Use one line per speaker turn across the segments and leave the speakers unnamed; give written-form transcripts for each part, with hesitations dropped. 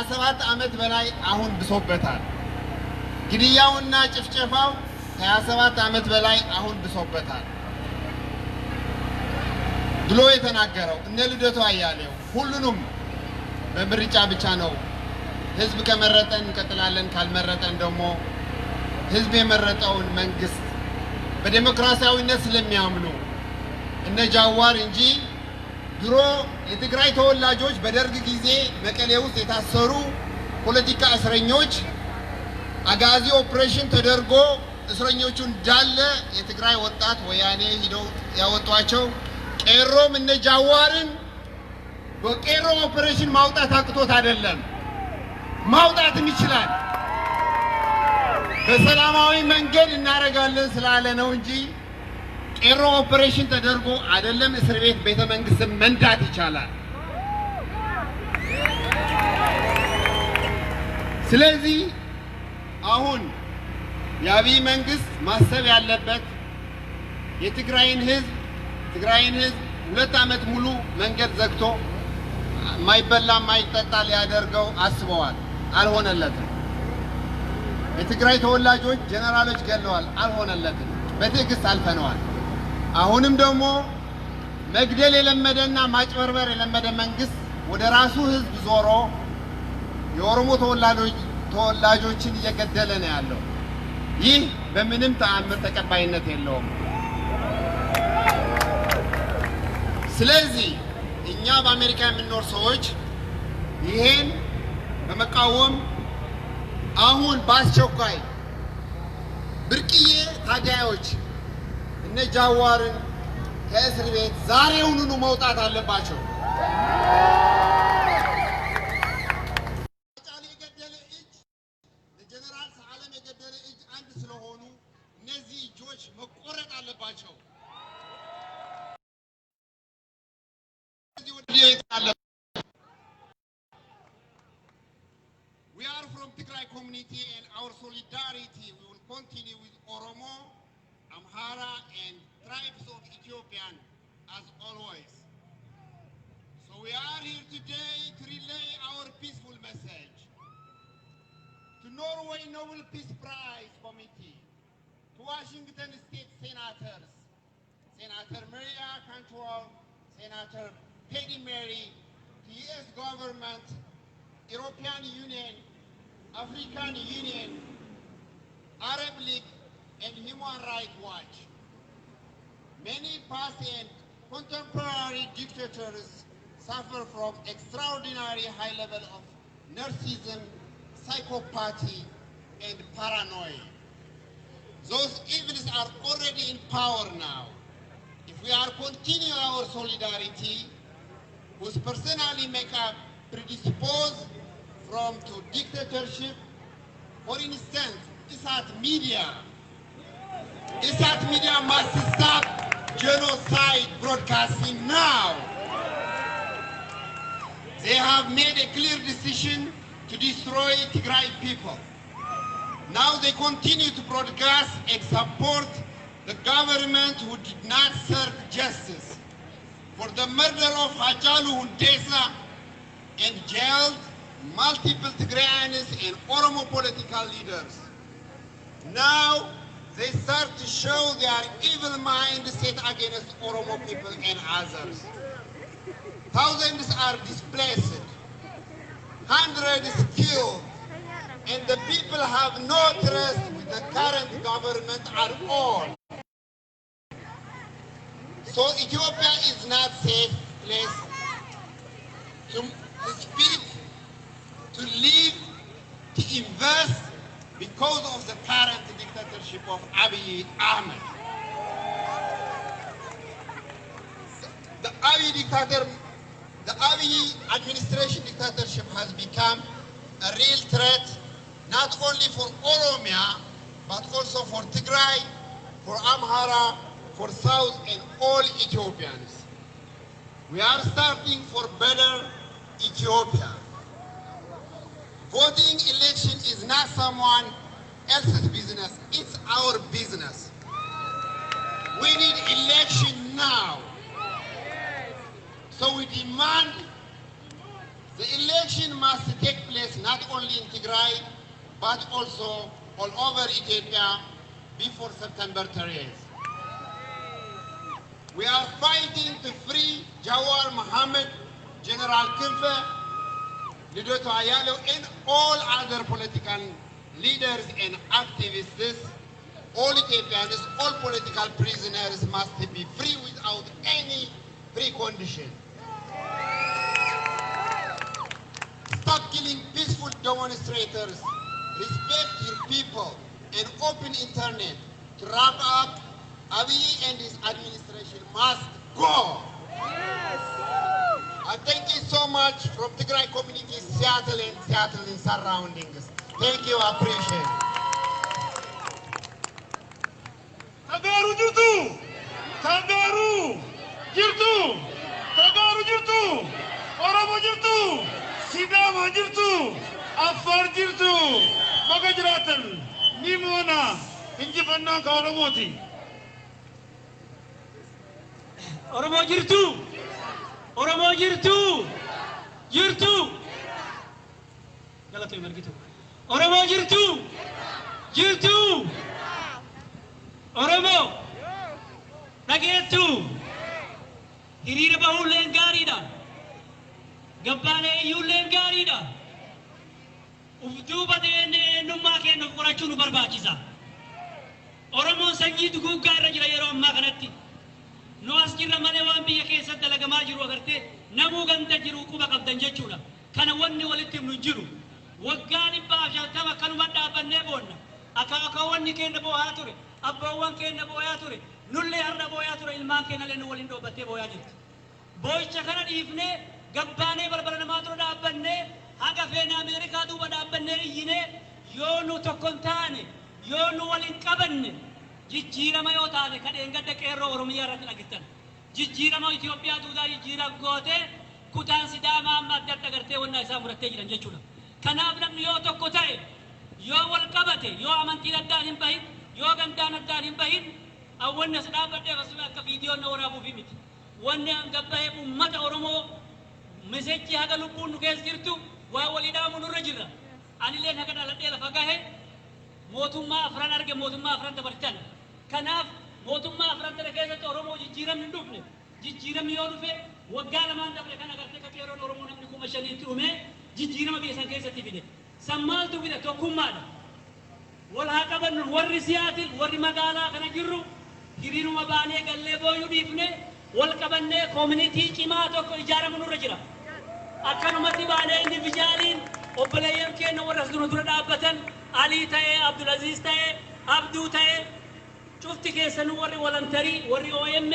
ከ27 ዓመት በላይ አሁን ብሶበታል። ግድያውና ጭፍጨፋው ከ27 ዓመት በላይ አሁን ብሶበታል ብሎ የተናገረው እነ ልደቱ አያሌው ሁሉንም በምርጫ ብቻ ነው ህዝብ ከመረጠን እንቀጥላለን፣ ካልመረጠን ደግሞ ህዝብ የመረጠውን መንግስት በዲሞክራሲያዊነት ስለሚያምኑ እነ ጃዋር እንጂ ድሮ የትግራይ ተወላጆች በደርግ ጊዜ መቀሌ ውስጥ የታሰሩ ፖለቲካ እስረኞች አጋዚ ኦፕሬሽን ተደርጎ እስረኞቹ እንዳለ የትግራይ ወጣት ወያኔ ሂደው ያወጧቸው ቄሮም እነ ጃዋርን በቄሮ ኦፕሬሽን ማውጣት አቅቶት አይደለም፣ ማውጣትም ይችላል። በሰላማዊ መንገድ እናደርጋለን ስላለ ነው እንጂ ቄሮ ኦፕሬሽን ተደርጎ አይደለም። እስር ቤት ቤተ መንግስት መንዳት ይቻላል። ስለዚህ አሁን የአብይ መንግስት ማሰብ ያለበት የትግራይን ህዝብ 2 ዓመት ሙሉ መንገድ ዘግቶ ማይበላ ማይጠጣ ሊያደርገው አስበዋል። አልሆነለትም። የትግራይ ተወላጆች ጀነራሎች ገለዋል። አልሆነለትም። በትዕግስት አልፈነዋል። አሁንም ደግሞ መግደል የለመደና ማጭበርበር የለመደ መንግስት ወደ ራሱ ህዝብ ዞሮ የኦሮሞ ተወላጆችን እየገደለ ነው ያለው። ይህ በምንም ተአምር ተቀባይነት የለውም። ስለዚህ እኛ በአሜሪካ የምንኖር ሰዎች ይሄን በመቃወም አሁን በአስቸኳይ ብርቅዬ ታጋዮች እነ ጃዋርን ከእስር ቤት ዛሬውኑ መውጣት አለባቸው። ጫሊ የገደለ እጅ ለጀነራል ሰዓለም የገደለ እጅ አንድ ስለሆኑ እነዚህ እጆች መቆረጥ አለባቸው። We are from Tigray community and our solidarity will continue with Oromo, Amhara and tribes of Ethiopian as always. So we are here today to relay our peaceful message to Norway Nobel Peace Prize Committee, to Washington State Senators, Senator Maria Cantwell, Senator Peggy Mary, the U.S. government, European Union, African Union, Arab League, and Human Rights Watch. Many past and contemporary dictators suffer from extraordinary high level of narcissism, psychopathy, and paranoia. Those evils are already in power now. If we are continuing our solidarity, whose personally make up predisposed to dictatorship, for instance, Isat Media must stop genocide broadcasting now. They have made a clear decision to destroy Tigray people. Now they continue to broadcast and support the government who did not serve justice for the murder of Hachalu Hundessa and jailed multiple Tigrayans and Oromo political leaders. Now they start to show their evil mind set against Oromo people and others. Thousands are displaced, hundreds killed, and the people have no trust with the current government at all. So Ethiopia is not a safe place to speak, to live, to invest because of the current dictatorship of Abiy Ahmed. The Abiy administration dictatorship has become a real threat not only for Oromia but also for Tigray, for Amhara, for South and all Ethiopians. We are starting for better Ethiopia. Voting election is not someone else's business, it's our business. We need election now. So we demand the election must take place not only in Tigray, but also all over Ethiopia before September 30th. We are fighting to free Jawar Mohammed, General Kimfe, Lidoto Ayalo, and all other political leaders and activists. All Ethiopians, all political prisoners must be free without any precondition. Stop killing peaceful demonstrators, respect your people, and open internet. To wrap up, Abiy and his administration must go. Yes. Thank you so much from Tigray community, Seattle and surroundings. Thank you, I appreciate it.
Tagaru jirtu, Tagaru jirtu, Tagaru jirtu, Oromo jirtu, Sidama jirtu, Afar jirtu, Baga jiraatan, Nimona, injifannaa ka Oromoti. Oromo jirtu, Oromo jirtu, jirtu. Galatoy margitu. Oromo jirtu, jirtu. Oromo, nageetu, hiriira bahulleen gaariidha, gabbaanee iyyuulleen gaariidha. Ufduuba eenyummaa keenya qorachuu nu barbaachisa. Oromoon sanyii duguuggaa irra jira yeroo ammaa kanatti. Nu as jirra malee waan biyya keessatti dalagamaa jiru agartee namuu ganda jiru quba qabdan jechuudha. Kana wanni walitti himnu jiru. Waggaa 150 kanuma dhaabannee boonna. Akka wanni keenya boo'aa ture. Abbaawwan keenya boo'aa ture. Nullee har'a boo'aa ture. Ilmaan keenya illee waliin dhoobattee boo'aa jirti. Boo'icha kana dhiifnee gabbaanee balbala namaa ture dhaabbannee haga feena Ameerikaa duuba dhaabbannee iyyinee yoo nu tokko hin taane yoo nu waliin qabanne jijjiirama yoo taane kadheen gadda qeerroo Oromiyaa irratti dhagittan. Jijjiirama Itoophiyaa duudaa jijjiirama gootee kutaan Sidaamaa amma adda adda gartee wannaa isaa murattee jiran jechuudha. Kanaaf namni yoo tokko ta'e yoo wal qabate yoo amantiin addaan hin bahin yoo gandaan addaan hin bahin awwanni as dhaabbadhee akkasuma akka viidiyoon na waraabuuf miti. Wanni gabbahee uummata Oromoo meseejii haga lubbuun nu keessa jirtu waa walii dhaamu nurra jirra. Anillee haga dhaladhee lafa gahe mootummaa afran arge mootummaa afran dabartan. Kanaaf mootummaa afran tana keessatti Oromoo jijjiiramni hin dhufne. Jijjiiramni yoo dhufe waggaa lamaan dabre kana gartee akka qeerroon Oromoo namni 5,000 dhume jijjiirama biyya san keessatti fide. San maaltu fide tokkummaadha. Wal haa qabannu warri siyaatil warri magaalaa kana jirru hiriiruma baanee gallee booyuu dhiifne wal qabannee koomunitii cimaa tokko ijaaramu nurra jira. Akkanumatti baanee indivijaaliin obboleeyyan keenya warra as dura dhaabbatan Alii ta'ee Abdulaziz ta'ee Abduu ta'ee cufti keessanuu warri walantarii warri OM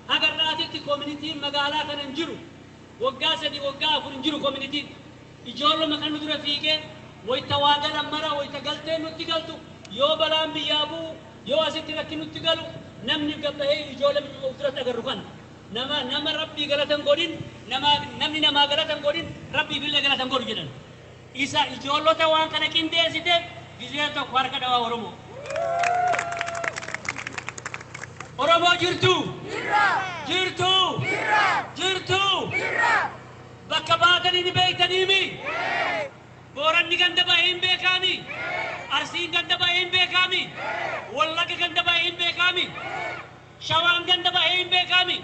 hagarraatitti koomunitiin magaalaa kana hin jiru. Waggaa 3 waggaa 4 hin jiru koomunitiin. Ijoolluma kan dura fiigee wayita waa galan mara wayita galtee nutti galtu yoo balaan biyyaa bu'u yoo asitti rakki nutti galu namni gabbahee ijoollee ofirratti agarru kan nama rabbii galatan godhin namni namaa galatan godhin rabbii billee galatan godhu jedhan. Isa ijoollota waan kana qindeessite gizee tokko harka dhawaa Oromoo. Oromoo jirtu jirtu jirtu bakka baatanii ni beektaniimi. Booranni ganda bahee hin beekami. Arsiin ganda bahee hin beekami. Wallagga ganda bahee hin beekami. Shawaan ganda bahee hin beekami.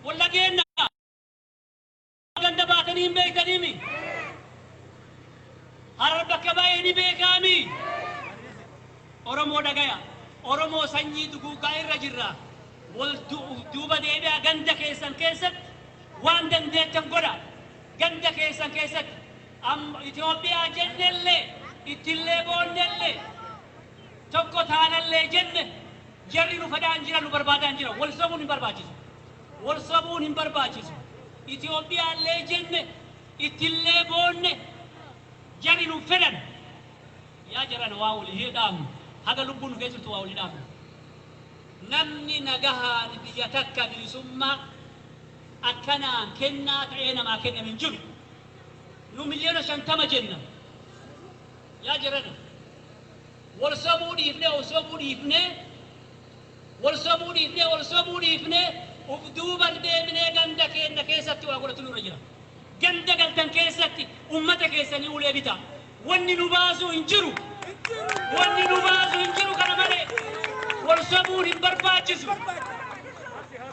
Wallaggeenna ganda baatanii hin beektaniimi. Harar bakka bahee ni beekami. Oromoo dhagaya. Oromoo sanyii duguuggaa irra jirra. Wal duuba deebi'a ganda keessan keessatti waan dandeettan godha. Ganda keessan keessatti Itoophiyaa jennellee ittillee boonnellee tokko taanallee jenne jarri nu fadhaan jira nu barbaadaan jira. Wal sobuun hin barbaachisu. Wal sobuun hin barbaachisu. Itoophiyaallee jenne ittillee boonne jarri nu fedhan. Yaa jaran waa walii hidhaamu. Haga lubbuun nu keessattuu waa walii dhaamu. Namni nagahaan biyya takka bilisummaa akkanaan kennaa ta'ee namaa kenname hin jiru. Nu miliyoona 50 jenna. Yaa jaran wal sobuu dhiifnee uf duuban deebinee ganda keenya keessatti waa godhatu nurra jira. Ganda galtan keessatti ummata deebitanii ulee bitaa. Wanni nu baasu hin jiru. Wanni nu baasu hin jiru kana malee wal sabuun hin barbaachisu.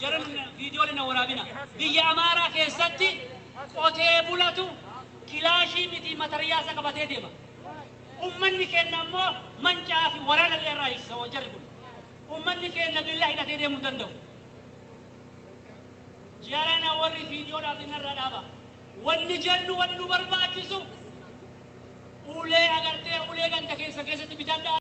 Jaran viidiyoolee na waraabina. Biyya Amaaraa keessatti qotee bulatu kilaashii miti matariyaasa qabatee deema. Ummanni keenya ammoo mancaa fi waraana irraa isa wajjin kun. Ummanni keenya billaa hidhatee deemuu danda'u. Jarana warri viidiyoodhaaf dinarraa dhaaba. Wanni jennu wanni nu barbaachisu ulee agartee ulee ganda keessatti bitadhaa.